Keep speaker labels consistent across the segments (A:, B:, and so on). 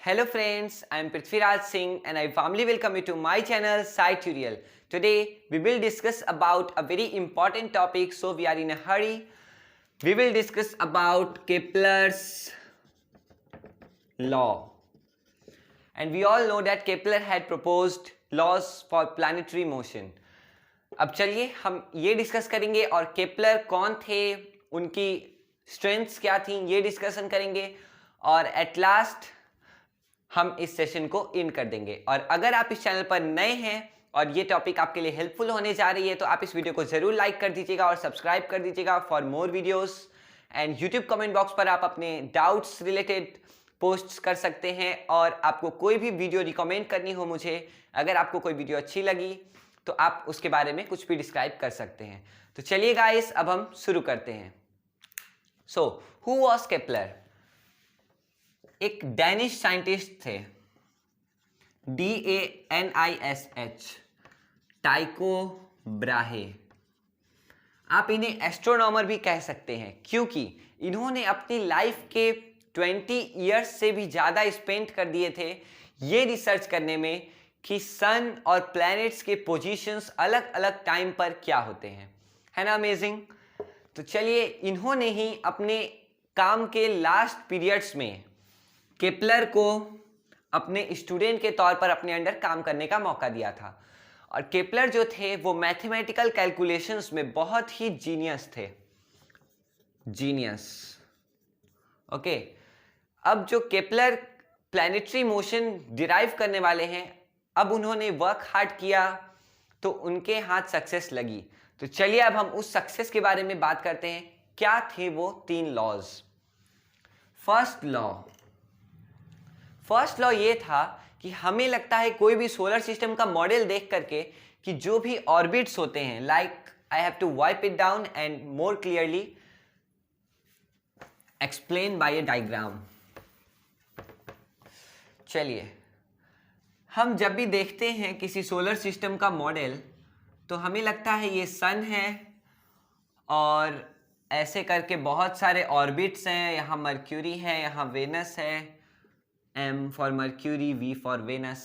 A: Hello friends, I am Prithviraj Singh and I warmly welcome you to my channel SciTutorial. Today we will discuss about a very important topic, so we are in a hurry. We will discuss about Kepler's law. And we all know that Kepler had proposed laws for planetary motion. अब चलिए हम ये discuss करेंगे और Kepler कौन थे, उनकी strengths क्या थी, ये डिस्कशन करेंगे और एट लास्ट हम इस सेशन को इन कर देंगे। और अगर आप इस चैनल पर नए हैं और ये टॉपिक आपके लिए हेल्पफुल होने जा रही है तो आप इस वीडियो को जरूर लाइक कर दीजिएगा और सब्सक्राइब कर दीजिएगा for more videos. And YouTube comment box पर आप अपने डाउट्स रिलेटेड पोस्ट कर सकते हैं और आपको कोई भी वीडियो रिकमेंड करनी हो मुझे, अगर आपको कोई वीडियो अच्छी लगी तो आप उसके बारे में कुछ भी डिस्क्राइब कर सकते हैं। तो चलिए गाइस, अब हम शुरू करते हैं। So who was Kepler? एक डैनिश साइंटिस्ट थे, DANISH, टाइको ब्राहे। आप इन्हें एस्ट्रोनॉमर भी कह सकते हैं क्योंकि इन्होंने अपनी लाइफ के 20 इयर्स से भी ज़्यादा स्पेंड कर दिए थे ये रिसर्च करने में कि सन और प्लैनेट्स के पोजीशंस अलग अलग टाइम पर क्या होते हैं। है ना अमेजिंग? तो चलिए, इन्होंने ही अपने काम के लास्ट पीरियड्स में केपलर को अपने स्टूडेंट के तौर पर अपने अंडर काम करने का मौका दिया था। और केपलर जो थे वो मैथमेटिकल कैलकुलेशंस में बहुत ही जीनियस थे। जीनियस। ओके, अब जो केपलर प्लैनेटरी मोशन डिराइव करने वाले हैं, अब उन्होंने वर्क हार्ड किया तो उनके हाथ सक्सेस लगी। तो चलिए अब हम उस सक्सेस के बारे में बात करते हैं। क्या थे वो 3 लॉज? फर्स्ट लॉ ये था कि हमें लगता है कोई भी सोलर सिस्टम का मॉडल देख करके कि जो भी ऑर्बिट्स होते हैं, like I have to wipe it down and more clearly explain by a diagram. चलिए, हम जब भी देखते हैं किसी सोलर सिस्टम का मॉडल तो हमें लगता है ये सन है और ऐसे करके बहुत सारे ऑर्बिट्स हैं। यहाँ मर्क्यूरी है, यहाँ वेनस है, M for Mercury, V for Venus.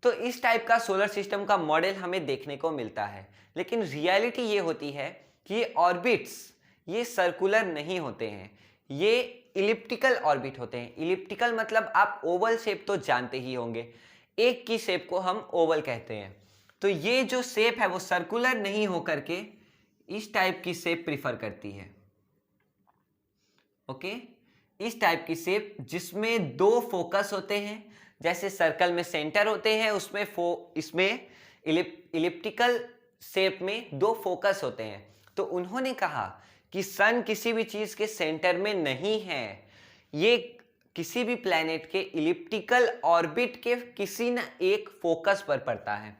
A: तो इस टाइप का सोलर सिस्टम का मॉडल हमें देखने को मिलता है। लेकिन रियलिटी ये होती है कि ये ऑर्बिट्स ये सर्कुलर नहीं होते हैं, ये इलिप्टिकल ऑर्बिट होते हैं। इलिप्टिकल मतलब आप ओवल शेप तो जानते ही होंगे, एक की शेप को हम ओवल कहते हैं। तो ये जो शेप है वो सर्कुलर नहीं होकर के इस टाइप की शेप प्रीफर करती है। ओके, इस टाइप की शेप जिसमें 2 फोकस होते हैं, जैसे सर्कल में सेंटर होते हैं, उसमें इसमें इलिप्टिकल शेप में 2 फोकस होते हैं। तो उन्होंने कहा कि सन किसी भी चीज के सेंटर में नहीं है, ये किसी भी प्लैनेट के इलिप्टिकल ऑर्बिट के किसी न एक फोकस पर पड़ता है।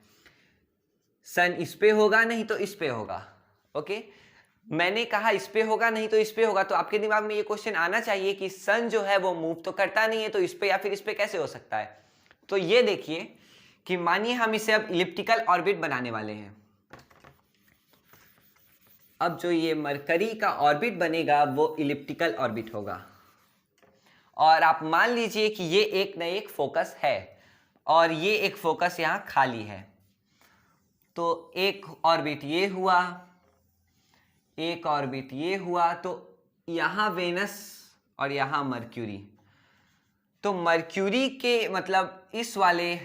A: सन इस पे होगा नहीं तो इस पे होगा। ओके, मैंने कहा इस पे होगा नहीं तो इस पे होगा, तो आपके दिमाग में ये क्वेश्चन आना चाहिए कि सन जो है वो मूव तो करता नहीं है, तो इस पे या फिर इस पे कैसे हो सकता है? तो ये देखिए कि मानिए हम इसे अब इलिप्टिकल ऑर्बिट बनाने वाले हैं। अब जो ये मरकरी का ऑर्बिट बनेगा वो इलिप्टिकल ऑर्बिट होगा और आप मान लीजिए कि ये एक न एक फोकस है और ये एक फोकस यहाँ खाली है। तो एक ऑर्बिट ये हुआ, एक ऑर्बिट ये हुआ, तो यहाँ वेनस और यहाँ मर्क्यूरी। तो मर्क्यूरी के मतलब इस वाले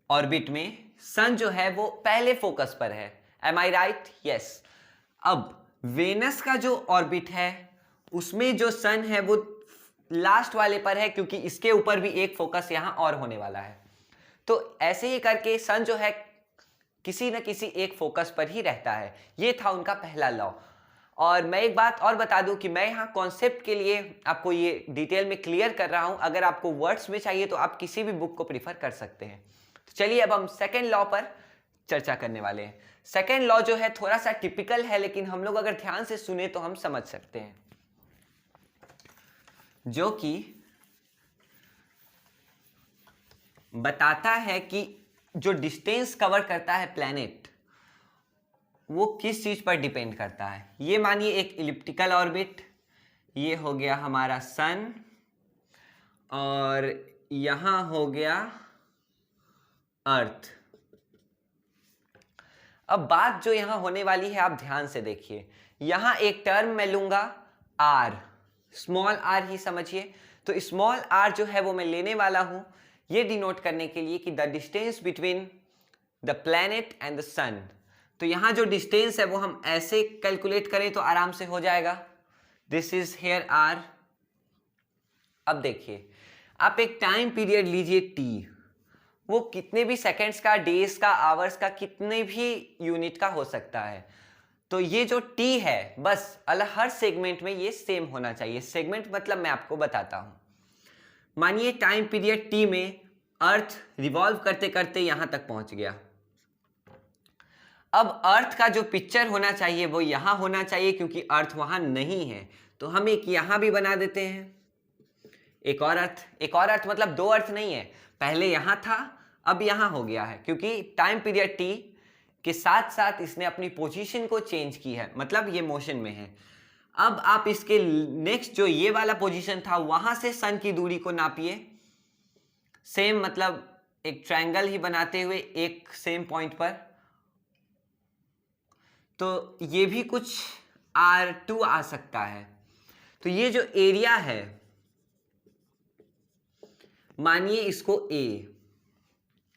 A: ऑर्बिट में सन जो है वो पहले फोकस पर है। एम आई राइट? यस। अब वेनस का जो ऑर्बिट है उसमें जो सन है वो लास्ट वाले पर है, क्योंकि इसके ऊपर भी एक फोकस यहाँ और होने वाला है। तो ऐसे ही करके सन जो है किसी न किसी एक फोकस पर ही रहता है। ये था उनका पहला लॉ। और मैं एक बात और बता दूं कि मैं यहाँ कॉन्सेप्ट के लिए आपको ये डिटेल में क्लियर कर रहा हूं। अगर आपको वर्ड्स में चाहिए तो आप किसी भी बुक को प्रीफर कर सकते हैं। तो चलिए अब हम सेकेंड लॉ पर चर्चा करने वाले हैं। सेकेंड लॉ जो है थोड़ा सा टिपिकल है, लेकिन हम लोग अगर ध्यान से सुने तो हम समझ सकते हैं, जो कि बताता है कि जो डिस्टेंस कवर करता है प्लैनेट वो किस चीज पर डिपेंड करता है। ये मानिए एक इलिप्टिकल ऑर्बिट, ये हो गया हमारा सन और यहां हो गया अर्थ। अब बात जो यहां होने वाली है आप ध्यान से देखिए, यहां एक टर्म मैं लूंगा आर, स्मॉल आर ही समझिए। तो स्मॉल आर जो है वो मैं लेने वाला हूं ये डिनोट करने के लिए कि the distance between the planet and the sun. तो यहां जो डिस्टेंस है वो हम ऐसे कैलकुलेट करें तो आराम से हो जाएगा। This is here R. अब देखिए आप एक टाइम पीरियड लीजिए टी, वो कितने भी सेकेंड्स का, डेज का, आवर्स का, कितने भी यूनिट का हो सकता है। तो ये जो टी है बस हर सेगमेंट में ये सेम होना चाहिए। सेगमेंट मतलब मैं आपको बताता हूं, मानिए टाइम पीरियड टी में अर्थ रिवॉल्व करते करते यहां तक पहुंच गया। अब अर्थ का जो पिक्चर होना चाहिए वो यहां होना चाहिए, क्योंकि अर्थ वहां नहीं है तो हम एक यहां भी बना देते हैं, एक और अर्थ। एक और अर्थ मतलब दो अर्थ नहीं है, पहले यहां था अब यहां हो गया है, क्योंकि टाइम पीरियड टी के साथ साथ इसने अपनी पोजीशन को चेंज की है, मतलब ये मोशन में है। अब आप इसके नेक्स्ट जो ये वाला पोजीशन था वहां से सन की दूरी को नापिए, सेम मतलब एक ट्रायंगल ही बनाते हुए एक सेम पॉइंट पर। तो ये भी कुछ R2 आ सकता है। तो ये जो एरिया है मानिए इसको A,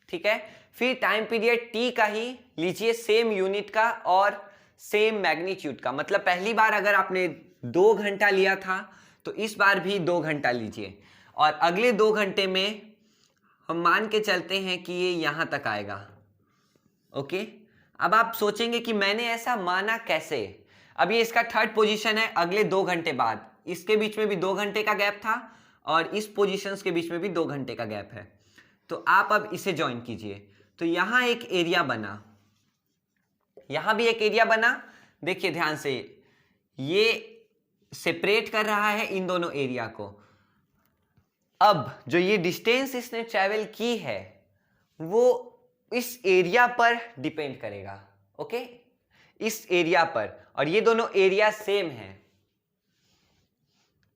A: ठीक है। फिर टाइम पीरियड T का ही लीजिए, सेम यूनिट का और सेम मैग्नीट्यूड का। मतलब पहली बार अगर आपने 2 घंटा लिया था तो इस बार भी 2 घंटा लीजिए, और अगले 2 घंटे में हम मान के चलते हैं कि ये यहां तक आएगा। ओके, अब आप सोचेंगे कि मैंने ऐसा माना कैसे। अब ये इसका थर्ड पोजीशन है, अगले 2 घंटे बाद, इसके बीच में भी 2 घंटे का गैप था और इस पोजीशंस के बीच में भी 2 घंटे का गैप है। तो आप अब इसे ज्वाइन कीजिए, तो यहां एक एरिया बना, यहां भी एक एरिया बना। देखिए ध्यान से, ये सेपरेट कर रहा है इन दोनों एरिया को। अब जो ये डिस्टेंस इसने ट्रेवल की है वो इस एरिया पर डिपेंड करेगा। ओके, इस एरिया पर, और ये दोनों एरिया सेम है,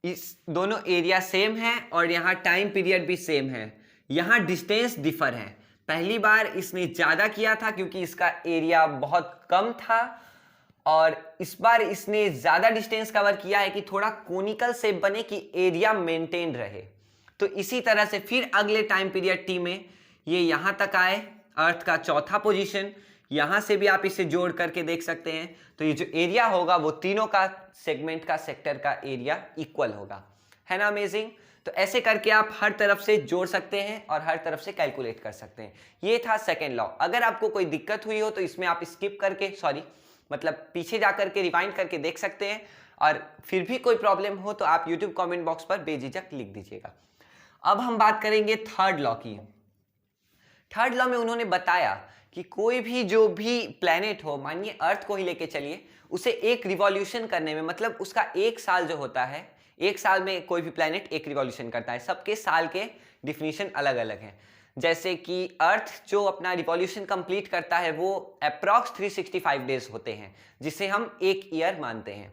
A: इस दोनों एरिया सेम है और यहां टाइम पीरियड भी सेम है। यहां डिस्टेंस डिफर है, पहली बार इसने ज्यादा किया था क्योंकि इसका एरिया बहुत कम था, और इस बार इसने ज्यादा डिस्टेंस कवर किया है कि थोड़ा कोनिकल शेप बने, कि एरिया मेंटेन रहे। तो इसी तरह से फिर अगले टाइम पीरियड टी में ये यहां तक आए, अर्थ का चौथा पोजीशन, यहां से भी आप इसे जोड़ करके देख सकते हैं। तो ये जो एरिया होगा वो तीनों का सेगमेंट का, सेक्टर का एरिया इक्वल होगा, है ना अमेजिंग। तो ऐसे करके आप हर तरफ से जोड़ सकते हैं और हर तरफ से कैलकुलेट कर सकते हैं। ये था सेकेंड लॉ। अगर आपको कोई दिक्कत हुई हो तो इसमें आप स्किप करके, मतलब पीछे जा करके रिवाइंड करके देख सकते हैं, और फिर भी कोई प्रॉब्लम हो तो आप यूट्यूब कमेंट बॉक्स पर बेझिझक लिख दीजिएगा। अब हम बात करेंगे थर्ड लॉ की। थर्ड लॉ में उन्होंने बताया कि कोई भी जो भी प्लैनेट हो, मानिए अर्थ को ही लेके चलिए, उसे एक रिवॉल्यूशन करने में, मतलब उसका एक साल जो होता है, एक साल में कोई भी प्लैनेट एक रिवॉल्यूशन करता है। सबके साल के डिफिनीशन अलग अलग हैं। जैसे कि अर्थ जो अपना रिवॉल्यूशन कंप्लीट करता है वो अप्रॉक्स 365 डेज होते हैं, जिसे हम एक ईयर मानते हैं।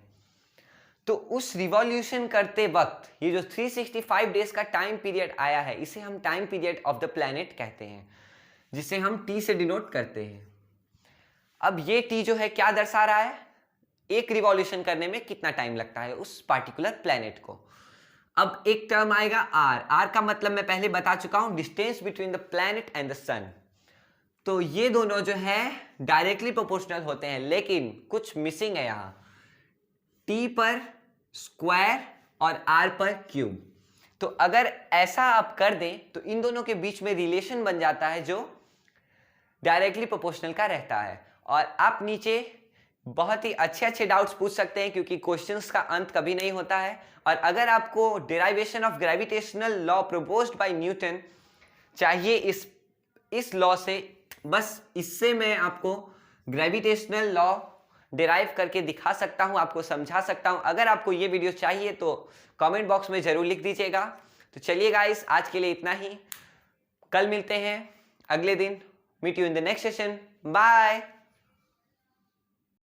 A: तो उस रिवॉल्यूशन करते वक्त ये जो 365 डेज का टाइम पीरियड आया है, इसे हम time period of the planet कहते हैं, जिसे हम टी से डिनोट करते हैं। अब ये टी जो है क्या दर्शा रहा है, एक रिवॉल्यूशन करने में कितना टाइम लगता है उस पार्टिकुलर प्लैनेट को। अब एक टर्म आएगा आर। आर का मतलब मैं पहले बता चुका हूं, distance between the planet and the sun. तो ये दोनों जो है डायरेक्टली प्रोपोर्शनल होते हैं, लेकिन कुछ मिसिंग है यहां, टी पर स्क्वायर और आर पर क्यूब। तो अगर ऐसा आप कर दें तो इन दोनों के बीच में रिलेशन बन जाता है जो डायरेक्टली प्रोपोर्शनल का रहता है। और आप नीचे बहुत ही अच्छे अच्छे डाउट्स पूछ सकते हैं, क्योंकि क्वेश्चंस का अंत कभी नहीं होता है। और अगर आपको derivation of gravitational law proposed by Newton चाहिए इस लॉ से, बस इससे मैं आपको ग्रेविटेशनल लॉ डिराइव करके दिखा सकता हूं, आपको समझा सकता हूं। अगर आपको ये वीडियो चाहिए तो कमेंट बॉक्स में जरूर लिख दीजिएगा। तो चलिए गाइस, आज के लिए इतना ही। कल मिलते हैं अगले दिन। Meet you in the next session. Bye.